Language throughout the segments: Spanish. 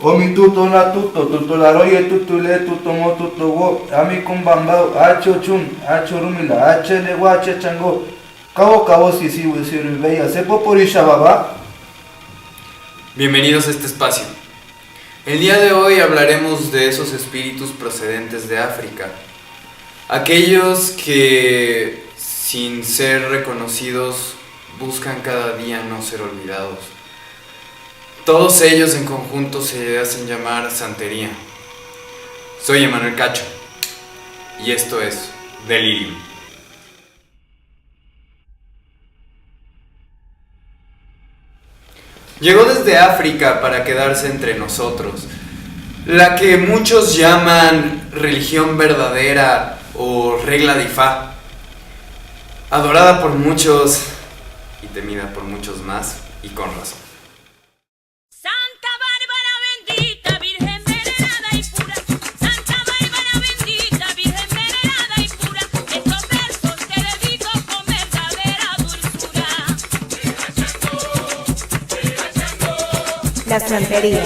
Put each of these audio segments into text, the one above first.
Omi tuto la tuto, tuto la roye, tuto le, tuto mo, tuto wo, ami kumbamba, acho chun, acho rumila, ache le ache chango, cabo sisi wisiribeya, se poporisha baba. Bienvenidos a este espacio. El día de hoy hablaremos de esos espíritus procedentes de África, aquellos que, sin ser reconocidos, buscan cada día no ser olvidados. Todos ellos en conjunto se hacen llamar santería. Soy Emanuel Cacho y esto es Delirium. Llegó desde África para quedarse entre nosotros, la que muchos llaman religión verdadera o regla de Ifá, adorada por muchos y temida por muchos más, y con razón. Santa Bárbara bendita, Virgen venerada y pura. Santa Bárbara bendita, Virgen venerada y pura. Estos versos te dedico con verdadera dulzura. La santería.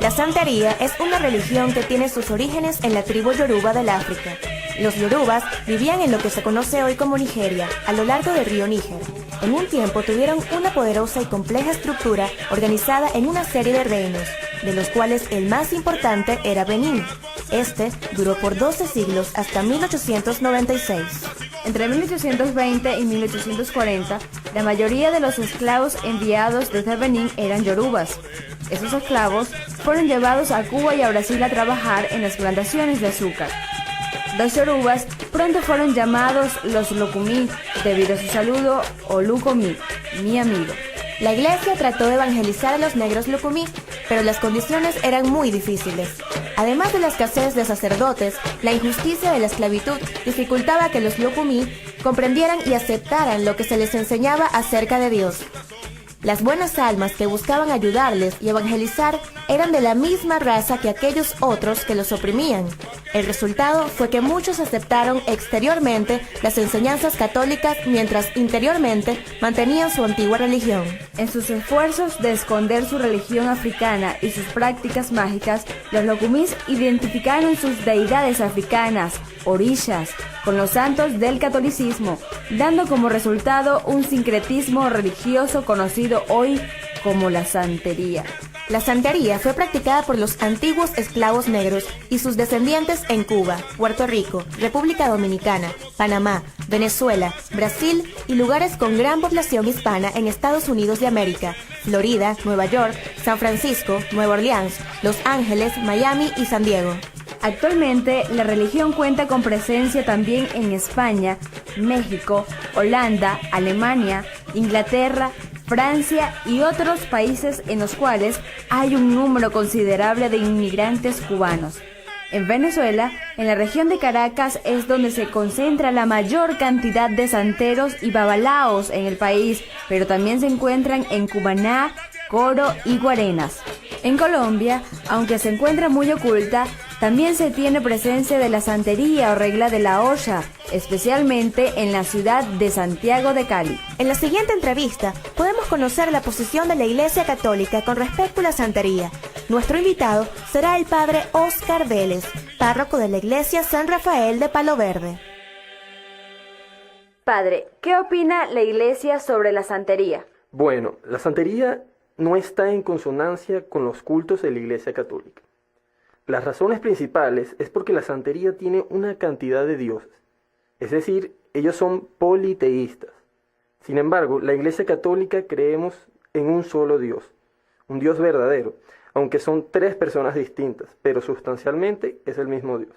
La santería es una religión que tiene sus orígenes en la tribu yoruba del África. Los yorubas vivían en lo que se conoce hoy como Nigeria, a lo largo del río Níger. En un tiempo tuvieron una poderosa y compleja estructura organizada en una serie de reinos, de los cuales el más importante era Benín. Este duró por 12 siglos hasta 1896. Entre 1820 y 1840, la mayoría de los esclavos enviados desde Benín eran yorubas. Esos esclavos fueron llevados a Cuba y a Brasil a trabajar en las plantaciones de azúcar. Los yorubas pronto fueron llamados los Lukumi, debido a su saludo Olukomi, mi amigo. La iglesia trató de evangelizar a los negros Lukumi, pero las condiciones eran muy difíciles. Además de la escasez de sacerdotes, la injusticia de la esclavitud dificultaba que los Lukumi comprendieran y aceptaran lo que se les enseñaba acerca de Dios. Las buenas almas que buscaban ayudarles y evangelizar eran de la misma raza que aquellos otros que los oprimían. El resultado fue que muchos aceptaron exteriormente las enseñanzas católicas mientras interiormente mantenían su antigua religión. En sus esfuerzos de esconder su religión africana y sus prácticas mágicas, los Lokumis identificaron sus deidades africanas, orishas, con los santos del catolicismo, dando como resultado un sincretismo religioso conocido hoy como la santería. La santería fue practicada por los antiguos esclavos negros y sus descendientes en Cuba, Puerto Rico, República Dominicana, Panamá, Venezuela, Brasil y lugares con gran población hispana en Estados Unidos de América, Florida, Nueva York, San Francisco, Nueva Orleans, Los Ángeles, Miami y San Diego. Actualmente, la religión cuenta con presencia también en España, México, Holanda, Alemania, Inglaterra, Francia y otros países en los cuales hay un número considerable de inmigrantes cubanos. En Venezuela, en la región de Caracas, es donde se concentra la mayor cantidad de santeros y babalaos en el país, pero también se encuentran en Cumaná, Coro y Guarenas. En Colombia, aunque se encuentra muy oculta, también se tiene presencia de la santería o regla de la olla, especialmente en la ciudad de Santiago de Cali. En la siguiente entrevista podemos conocer la posición de la Iglesia Católica con respecto a la santería. Nuestro invitado será el padre Oscar Vélez, párroco de la Iglesia San Rafael de Palo Verde. Padre, ¿qué opina la Iglesia sobre la santería? Bueno, la santería no está en consonancia con los cultos de la Iglesia Católica. Las razones principales es porque la santería tiene una cantidad de dioses, es decir, ellos son politeístas. Sin embargo, la Iglesia Católica creemos en un solo Dios, un Dios verdadero, aunque son tres personas distintas, pero sustancialmente es el mismo Dios.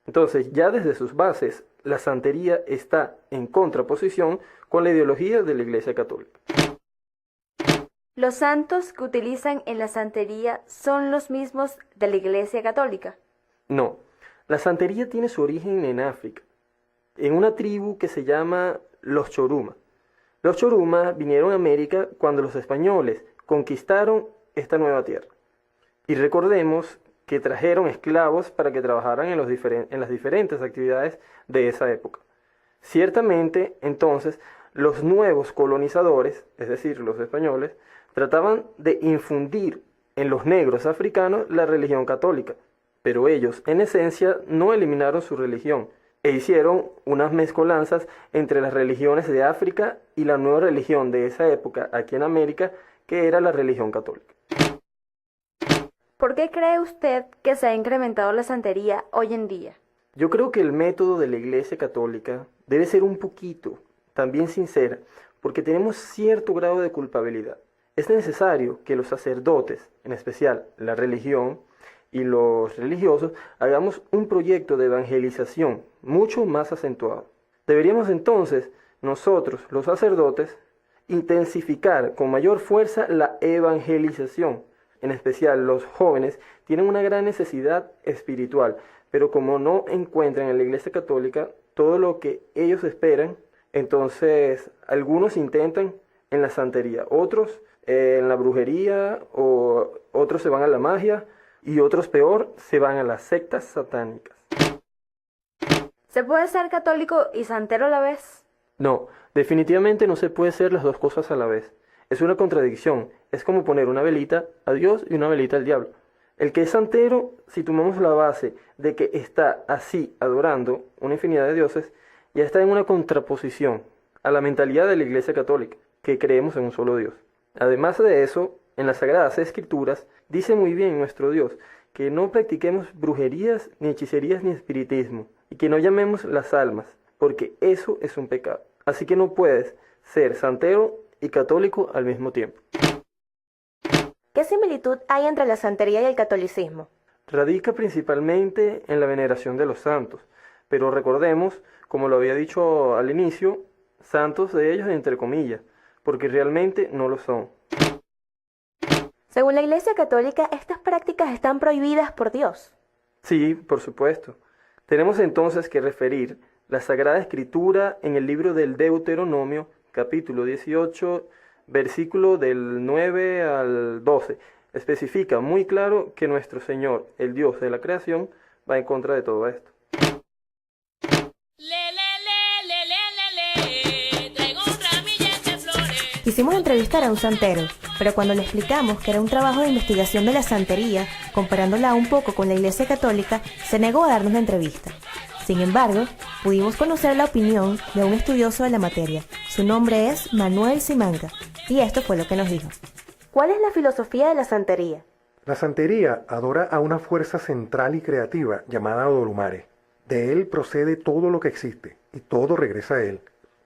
Entonces, ya desde sus bases, la santería está en contraposición con la ideología de la Iglesia Católica. ¿Los santos que utilizan en la santería son los mismos de la Iglesia Católica? No, la santería tiene su origen en África, en una tribu que se llama los Choruma. Los Choruma vinieron a América cuando los españoles conquistaron esta nueva tierra. Y recordemos que trajeron esclavos para que trabajaran en las diferentes actividades de esa época. Ciertamente, entonces, los nuevos colonizadores, es decir, los españoles, trataban de infundir en los negros africanos la religión católica, pero ellos, en esencia, no eliminaron su religión e hicieron unas mezcolanzas entre las religiones de África y la nueva religión de esa época aquí en América, que era la religión católica. ¿Por qué cree usted que se ha incrementado la santería hoy en día? Yo creo que el método de la Iglesia Católica debe ser un poquito, también sincera, porque tenemos cierto grado de culpabilidad. Es necesario que los sacerdotes, en especial la religión y los religiosos, hagamos un proyecto de evangelización mucho más acentuado. Deberíamos entonces, nosotros, los sacerdotes, intensificar con mayor fuerza la evangelización. En especial los jóvenes tienen una gran necesidad espiritual, pero como no encuentran en la Iglesia Católica todo lo que ellos esperan, entonces algunos intentan en la santería, otros en la brujería, o otros se van a la magia y otros peor, se van a las sectas satánicas. ¿Se puede ser católico y santero a la vez? No, definitivamente no se puede ser las dos cosas a la vez. Es una contradicción, es como poner una velita a Dios y una velita al diablo. El que es santero, si tomamos la base de que está así adorando una infinidad de dioses, ya está en una contraposición a la mentalidad de la Iglesia Católica, que creemos en un solo Dios. Además de eso, en las Sagradas Escrituras dice muy bien nuestro Dios que no practiquemos brujerías, ni hechicerías, ni espiritismo, y que no llamemos las almas, porque eso es un pecado. Así que no puedes ser santero y católico al mismo tiempo. ¿Qué similitud hay entre la santería y el catolicismo? Radica principalmente en la veneración de los santos, pero recordemos, como lo había dicho al inicio, santos de ellos entre comillas, porque realmente no lo son. Según la Iglesia Católica, estas prácticas están prohibidas por Dios. Sí, por supuesto. Tenemos entonces que referir la Sagrada Escritura en el libro del Deuteronomio, capítulo 18, versículo del 9 al 12. Especifica muy claro que nuestro Señor, el Dios de la creación, va en contra de todo esto. Traigo un ramillete de flores. Quisimos entrevistar a un santero, pero cuando le explicamos que era un trabajo de investigación de la santería, comparándola un poco con la Iglesia Católica, se negó a darnos la entrevista. Sin embargo, pudimos conocer la opinión de un estudioso de la materia. Su nombre es Manuel Simanga, y esto fue lo que nos dijo. ¿Cuál es la filosofía de la santería? La santería adora a una fuerza central y creativa llamada Odorumare. De él procede todo lo que existe, y todo regresa a él.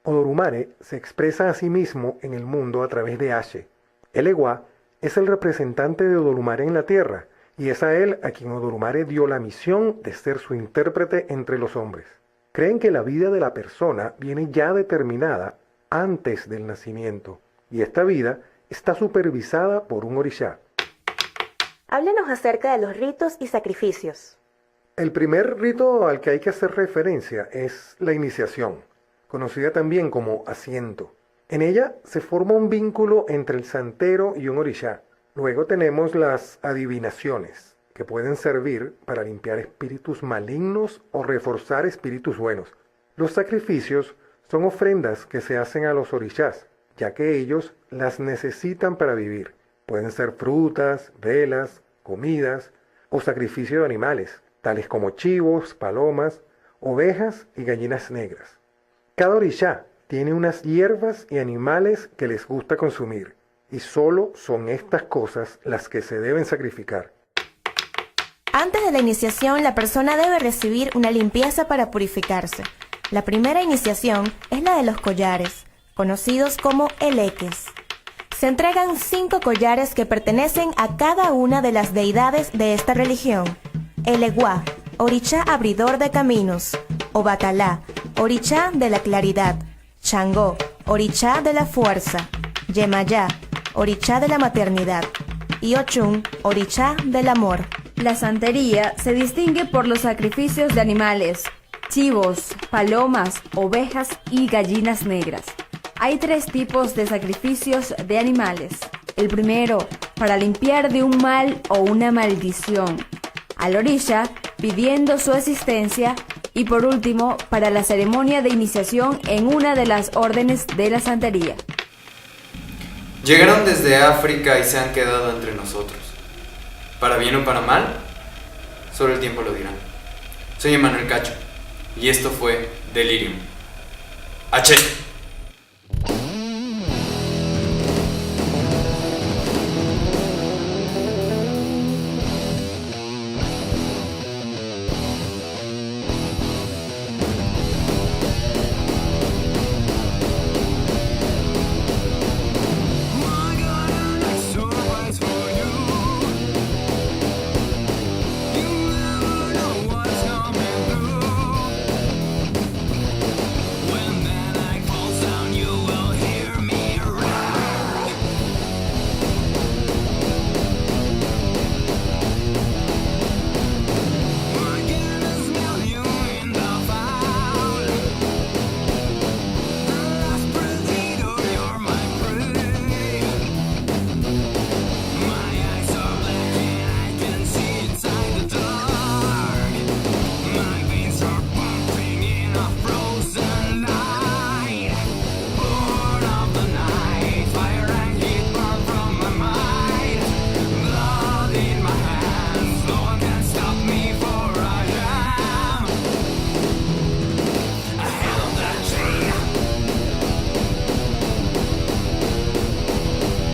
Odorumare se expresa a sí mismo en el mundo a través de Ashe. El Ewa es el representante de Odorumare en la tierra, y es a él a quien Odorumare dio la misión de ser su intérprete entre los hombres. Creen que la vida de la persona viene ya determinada antes del nacimiento, y esta vida está supervisada por un orishá. Háblenos acerca de los ritos y sacrificios. El primer rito al que hay que hacer referencia es la iniciación, conocida también como asiento. En ella se forma un vínculo entre el santero y un orishá. Luego tenemos las adivinaciones, que pueden servir para limpiar espíritus malignos o reforzar espíritus buenos. Los sacrificios son ofrendas que se hacen a los orishás, ya que ellos las necesitan para vivir. Pueden ser frutas, velas, comidas o sacrificio de animales, tales como chivos, palomas, ovejas y gallinas negras. Cada orishá tiene unas hierbas y animales que les gusta consumir, y solo son estas cosas las que se deben sacrificar. Antes de la iniciación, la persona debe recibir una limpieza para purificarse. La primera iniciación es la de los collares, conocidos como eleques. Se entregan 5 collares que pertenecen a cada una de las deidades de esta religión. El Ewa, orishá abridor de caminos. Obatalá, orishá de la claridad. Changó, orishá de la fuerza. Yemayá, orishá de la maternidad. Y Ochun, orishá del amor. La santería se distingue por los sacrificios de animales, chivos, palomas, ovejas y gallinas negras. Hay 3 tipos de sacrificios de animales. El primero, para limpiar de un mal o una maldición. al orisha pidiendo su asistencia y por último para la ceremonia de iniciación en una de las órdenes de la santería. Llegaron desde África y se han quedado entre nosotros. Para bien o para mal, solo el tiempo lo dirá. Soy Emanuel Cacho y esto fue Delirium. H.